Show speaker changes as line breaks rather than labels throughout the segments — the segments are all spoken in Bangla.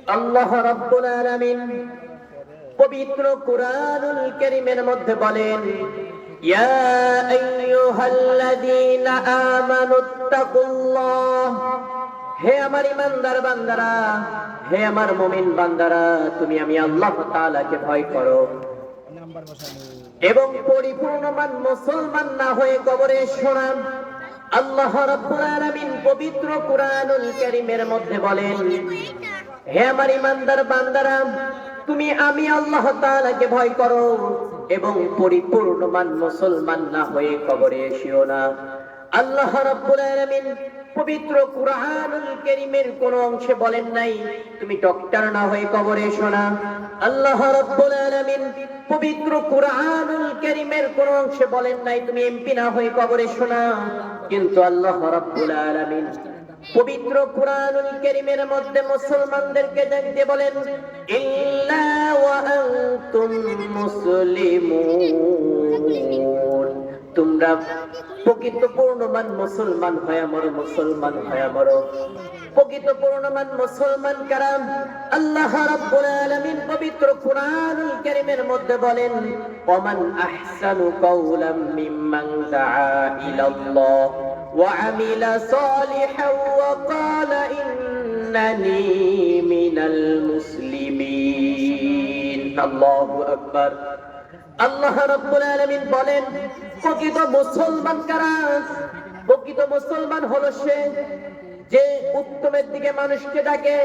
আল্লাহ রাব্বুল আলামিন পবিত্র কুরআনুল কারীমের মধ্যে বলেন, ইয়া আইয়ুহাল্লাযীনা আমানুত্তাকুল্লাহ, হে আমার ঈমানদার বান্দারা, হে আমার মুমিন বান্দারা, তুমি আমি আল্লাহ তাআলাকে ভয় করো এবং পরিপূর্ণমান মুসলমান না হয়ে কবরে শোনা। আল্লাহ রাব্বুল আলামিন পবিত্র কুরআনুল কারীমের মধ্যে বলেন, হে আমার ঈমানদার বান্দারা, তুমি আমি আল্লাহ তাআলাকে ভয় করো এবং পরিপূর্ণমান মুসলমান না হয়ে কবরে এসিও না। আল্লাহ রাব্বুল আলামিন পবিত্র কুরআনুল কারীমের কোন অংশে বলেন নাই তুমি ডক্টর না হয়ে কবরে এসো না। আল্লাহ রাব্বুল আলামিন পবিত্র কুরআনুল কারীমের কোন অংশে বলেন নাই তুমি এমপি না হয়ে কবরে এসো না। কিন্তু আল্লাহ রাব্বুল আলামিন পবিত্র কুরআনুল কারীমের মধ্যে মুসলমানদেরকে ডাকতে বলেন, ইল্লা ওয়া আনতুম মুসলিমুন, তোমরা প্রকৃত পূর্ণমান মুসলমান হয়ে মরো, মুসলমান হয়ে মরো। প্রকৃত পূর্ণমান মুসলমান কারা? আল্লাহ রাব্বুল আলামিন পবিত্র কুরআনুল কারীমের মধ্যে বলেন, ওমান আহসানু কাওলাম মিম্মান দাআ ইলাল্লাহ ওয়া আমিলা সালিহান ওয়া ক্বালা ইন্নানি মিনাল মুসলিমিন। আল্লাহু আকবার। আল্লাহ রাব্বুল আলামিন বলেন, প্রকৃত মুসলমান কারা? প্রকৃত মুসলমান হলো সে যে উত্তমের দিকে মানুষকে ডাকে।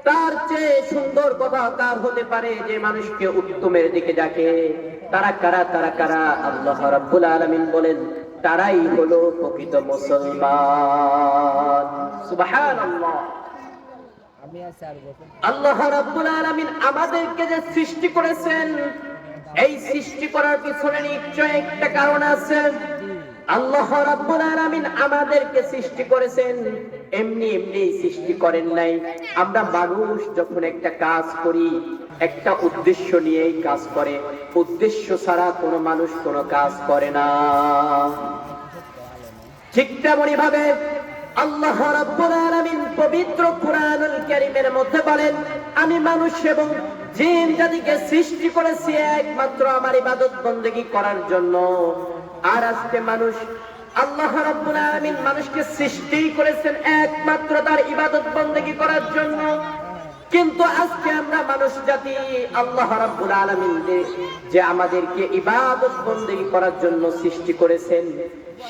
তার চেয়ে সুন্দর কথা কার হতে পারে যে মানুষকে উত্তমের দিকে ডাকে? তারা কারা? তারা কারা? আল্লাহ রাব্বুল আলামিন বলেন, তারাই হলো প্রকৃত মুসলমান। সুবহানাল্লাহ। আল্লাহ রাব্বুল আলামিন আমাদেরকে যে সৃষ্টি করেছেন, এই সৃষ্টি করার পিছনে নিশ্চয় একটা কারণ আছে। আল্লাহ রাব্বুল আলামিন আমাদেরকে সৃষ্টি করেছেন, এমনি এমনি সৃষ্টি করেন নাই। আমরা মানুষ যখন একটা কাজ করি, একটা উদ্দেশ্য নিয়েই কাজ করে। উদ্দেশ্য ছাড়া কোনো মানুষ কোনো কাজ করে না। ঠিক তেমনি ভাবে আল্লাহ রাব্বুল আলামিন পবিত্র কুরআনুল কারীমের মধ্যে বলেন, আমি মানুষ এবং জিন জাতিকে সৃষ্টি করেছি একমাত্র আমার ইবাদত বন্দেগী করার জন্য। আর আজকে মানুষ, আল্লাহ রাব্বুল আলামিন মানুষকে সৃষ্টি করেছেন একমাত্র তার ইবাদত বন্দেগী করার জন্য। কিন্তু আজকে আমরা মানুষ জাতি আল্লাহ রাব্বুল আলামিন যে আমাদেরকে ইবাদত বন্দেগী করার জন্য সৃষ্টি করেছেন,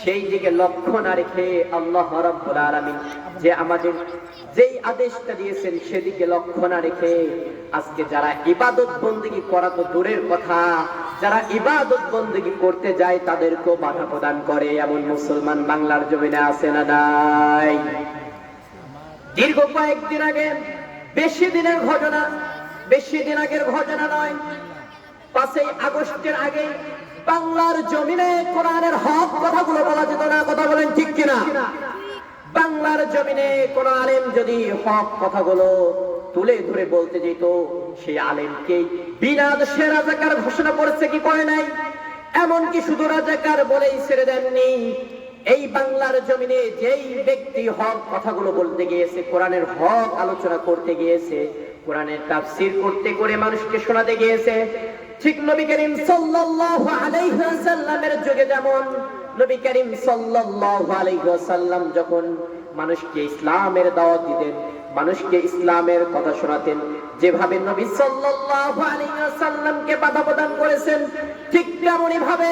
সেই দিকে লক্ষ্য না রেখে আল্লাহ রাব্বুল আলামিন যে আমাদের যেই আদেশটা দিয়েছেন সেদিকে লক্ষ্য না রেখে আজকে যারা ইবাদত বন্দেগী করা তো দূরের কথা, যারা ইবাদত বন্দেগী করতে যায় তাদেরকেও বাধা প্রদান করে। এমন মুসলমান বাংলার জমিনে আছে না নাই? দীর্ঘ কয়েকদিন আগে, বেশি দিনের ঘটনা, বেশি দিন আগের ঘটনা নয়, 5ই আগস্টের আগে বাংলার জমিনে কোরআনের হক কথাগুলো বলা যেত না। কথা বলেন ঠিক কিনা? বাংলার জমিনে কোন আলেম যদি হক কথাগুলো তুলে ধরে বলতে যেত, সেই আলেমকে বিনা দোষে রাজাকার ঘোষণা করেছে কি করে নাই? এমনকি শুধু রাজাকার বলেই ছেড়ে দেননি, এই বাংলার জমিনে যেই ব্যক্তি হক কথাগুলো বলতে গিয়েছে, কোরআনের হক আলোচনা করতে গিয়েছে, কোরআনের তাফসীর করতে করে মানুষকে শোনাতে গিয়েছে, ঠিক নবী করিম সাল্লাল্লাহু আলাইহি ওয়াসাল্লামের যুগে যেমন নবী করিম সাল্লাল্লাহু আলাইহি ওয়াসাল্লাম যখন মানুষকে ইসলামের দাওয়াত দিতেন, মানুষকে ইসলামের কথা শোনাতেন, যেভাবে নবী সাল্লাল্লাহু আলাইহি ওয়াসাল্লামকে বাধা প্রদান করেছেন, ঠিক তেমনি ভাবে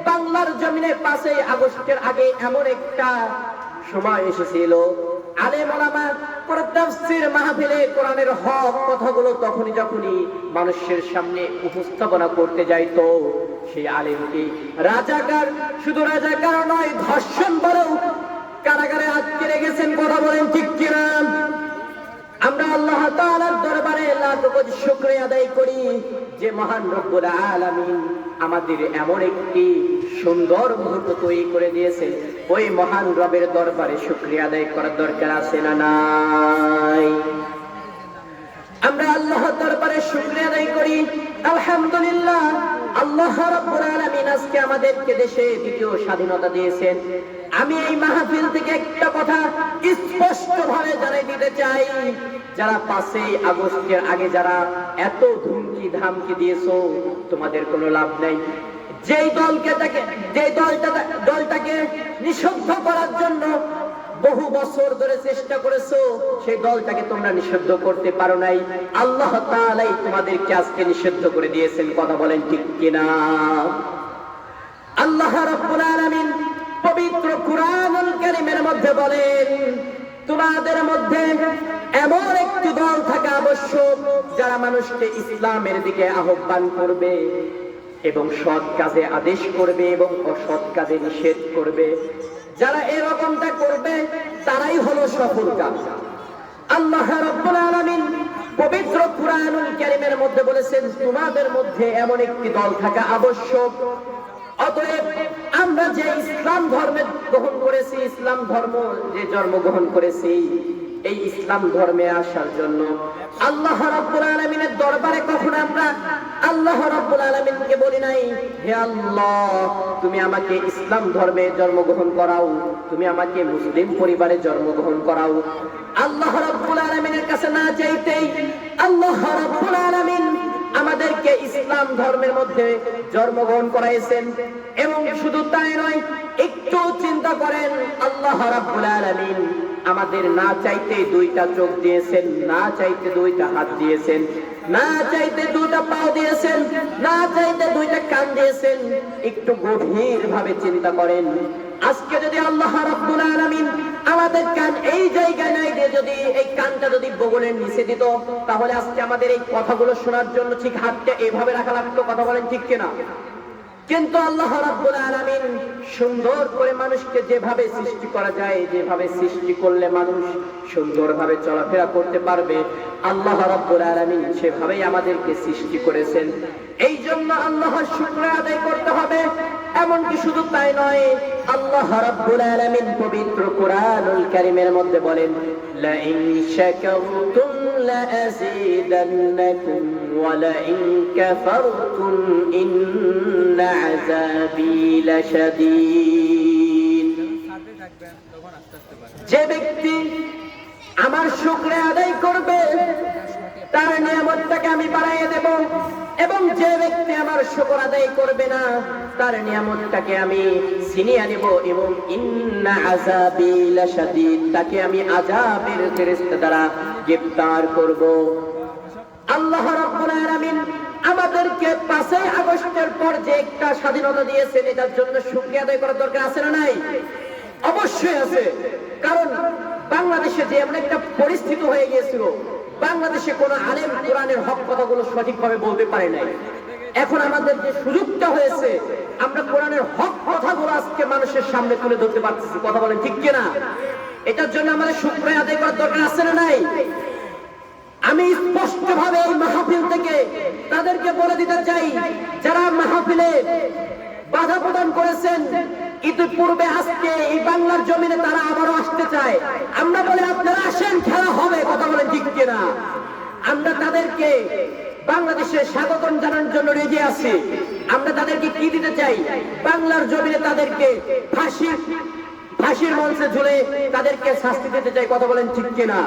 বাংলার জমিনে 5ই আগস্টের আগে এমন একটা সময় এসেছিল, আলেম ওলামা তাফসীর মাহফিলে কোরআনের হক কথাগুলো যখনই মানুষের সামনে উপস্থাপনা করতে যাইতো, সেই আলেমকে রাজাকার, শুধু রাজাকার নয়, ধর্ষণ বলেও কারাগারে আটকে রেখেছেন। কথা বলেন ঠিক কিনা? আমরা আল্লাহ তাআলার দরবারে লাখ কোটি শুকরিয়া আদায় করি যে মহান রব্বুল আলামিন আমাদের এমন একটি সুন্দর মুহূর্ত তৈরি করে দিয়েছেন। ওই মহান রবের দরবারে শুকরিয়া আদায় করার দরকার আছে না নাই? আমরা আল্লাহর দরবারে শুকরিয়া আদায় করি। আলহামদুলিল্লাহ, আল্লাহ রাব্বুল আলামিন আজকে আমাদেরকে দেশে দ্বিতীয় স্বাধীনতা দিয়েছেন। আমি এই মাহফিল থেকে একটা কথা স্পষ্ট ভাবে জানাই দিতে চাই, যারা 5ই আগস্টের আগে যারা এত ধুমকি ধামকি দিয়েছো, তোমাদের কোনো লাভ নাই। যেই দলটাকে নিষিদ্ধ করার জন্য বহু বছর ধরে চেষ্টা করেছো, সেই দলটাকে তোমরা নিষিদ্ধ করতে পারো নাই। আল্লাহ তাআলাই তোমাদেরকে আজকে নিষিদ্ধ করে দিয়েছেন। কথা বলেন ঠিক কিনা? আল্লাহ রাব্বুল আলামিন পবিত্র কুরআনুল কারীমের মধ্যে বলেন, তোমাদের মধ্যে এমন একটি দল থাকা আবশ্যক যারা মানুষকে ইসলামের দিকে আহ্বান করবে এবং সৎ কাজে আদেশ করবে এবং অসৎ কাজে নিষেধ করবে। যারা এরকমটা করবে তারাই হলো সফল কাজ। আল্লাহ রাব্বুল আলামিন পবিত্র কুরআনুল কারীমের মধ্যে বলেছেন, তোমাদের মধ্যে এমন একটি দল থাকা আবশ্যক। অতএব আমরা যে ইসলাম ধর্মে গ্রহণ করেছি, ইসলাম ধর্ম যে জন্মগ্রহণ করেছি, এই ইসলাম ধর্মে আসার জন্য আল্লাহ রাব্বুল আলামিনের দরবারে কখনো আমরা আল্লাহ রাব্বুল আলামিনকে বলি নাই, হে আল্লাহ তুমি আমাকে ইসলাম ধর্মে জন্মগ্রহণ করাও, তুমি আমাকে মুসলিম পরিবারে জন্মগ্রহণ করাও। আল্লাহ রাব্বুল আলামিনের কাছে না চাইতেই আল্লাহ রাব্বুল আলামিন আমাদেরকে ইসলাম ধর্মের মধ্যে জন্মগ্রহণ করাইছেন। এবং শুধু তাই নয়, একটু চিন্তা করেন, আল্লাহ রাব্বুল আলামিন আমাদের না চাইতে 2টা চোখ দিয়েছেন, না চাইতে 2টা হাত দিয়েছেন, না চাইতে 2টা পা দিয়েছেন, না চাইতে 2টা কান দিয়েছেন। একটু গভীর ভাবে চিন্তা করেন, আজকে যদি আল্লাহ রাব্বুল আলামিন আমাদের কান এই জায়গায় নাই দিয়ে যদি এই কানটা যদি বগলের নিচে দিত, তাহলে আজকে আমাদের এই কথাগুলো শোনার জন্য ঠিক হাতটা এভাবে রাখা লাগতো। কথা বলেন ঠিক কিনা? কিন্তু আল্লাহ রাব্বুল আলামিন সুন্দর করে মানুষকে যেভাবে সৃষ্টি করা যায়, যেভাবে সৃষ্টি করলে মানুষ সুন্দরভাবে চলাফেরা করতে পারবে, আল্লাহ রাব্বুল আলামিন সেভাবেই আমাদেরকে সৃষ্টি করেছেন। এই জন্য আল্লাহর শুকরিয়া আদায় করতে হবে। এমনকি শুধু তাই নয়, আল্লাহ রাব্বুল আলামিন পবিত্র কুরআনুল কারীমের মধ্যে বলেন, লা ইন শাকারতুম লা আযীদান্নাকুম ওয়া লা ইন কাফারতুম ইন্না আযাবী লাশাদীদ। যে ব্যক্তি আমার শুকরিয়া আদায় করবে তার নিয়ামতটাকে আমি বাড়াইয়ে দেব, এবং যে ব্যক্তি আমার শুকর আদায় করবে না তার নিয়ামতটাকে আমি ছিনিয়ে নেব, এবং ইন্না আযাবী লাশাদীদ, তাকে আমি আযাবের ফেরেশতা দ্বারা গ্রেফতার করব। আল্লাহ রাব্বুল আলামিন আমাদেরকে 5ই আগস্টের পর যে একটা স্বাধীনতা দিয়েছেন, এটার জন্য শুকরিয়া আদায় করার দরকার আছে না নাই? অবশ্যই আছে। কারণ বাংলাদেশে যে এমন একটা পরিস্থিতি হয়ে গিয়েছিল, বাংলাদেশে কোন আলেম কোরআনের হক কথাগুলো সঠিকভাবে বলতে পারে নাই। এখন আমাদের যে সুযোগটা হয়েছে, আমরা কোরআনের হক কথাগুলো আজকে মানুষের সামনে তুলে ধরতে পারতেছি। কথা বলেন ঠিক কিনা? এটার জন্য আমাদের শুকরিয়া আদায় করার দরকার আছে না নাই? আমি স্পষ্ট ভাবে এই মাহফিল থেকে তাদেরকে বলে দিতে চাই, যারা মাহফিলে বাধা প্রদান করেছেন, ইতিপূর্বে আজকে এই বাংলার জমিনে তারা আবারও আসতে চায়। আমরা বলি আপনারা আসেন, খেলা হবে। কথা বলেন ঠিক কিনা? আমরা তাদেরকে বাংলাদেশে স্বাগতম জানানোর জন্য রেডি আছি। আমরা তাদেরকে কি দিতে চাই? বাংলার জমিনে তাদেরকে ফাঁসির মঞ্চে ঝুলে তাদেরকে শাস্তি দিতে চাই। কথা বলেন ঠিক কিনা?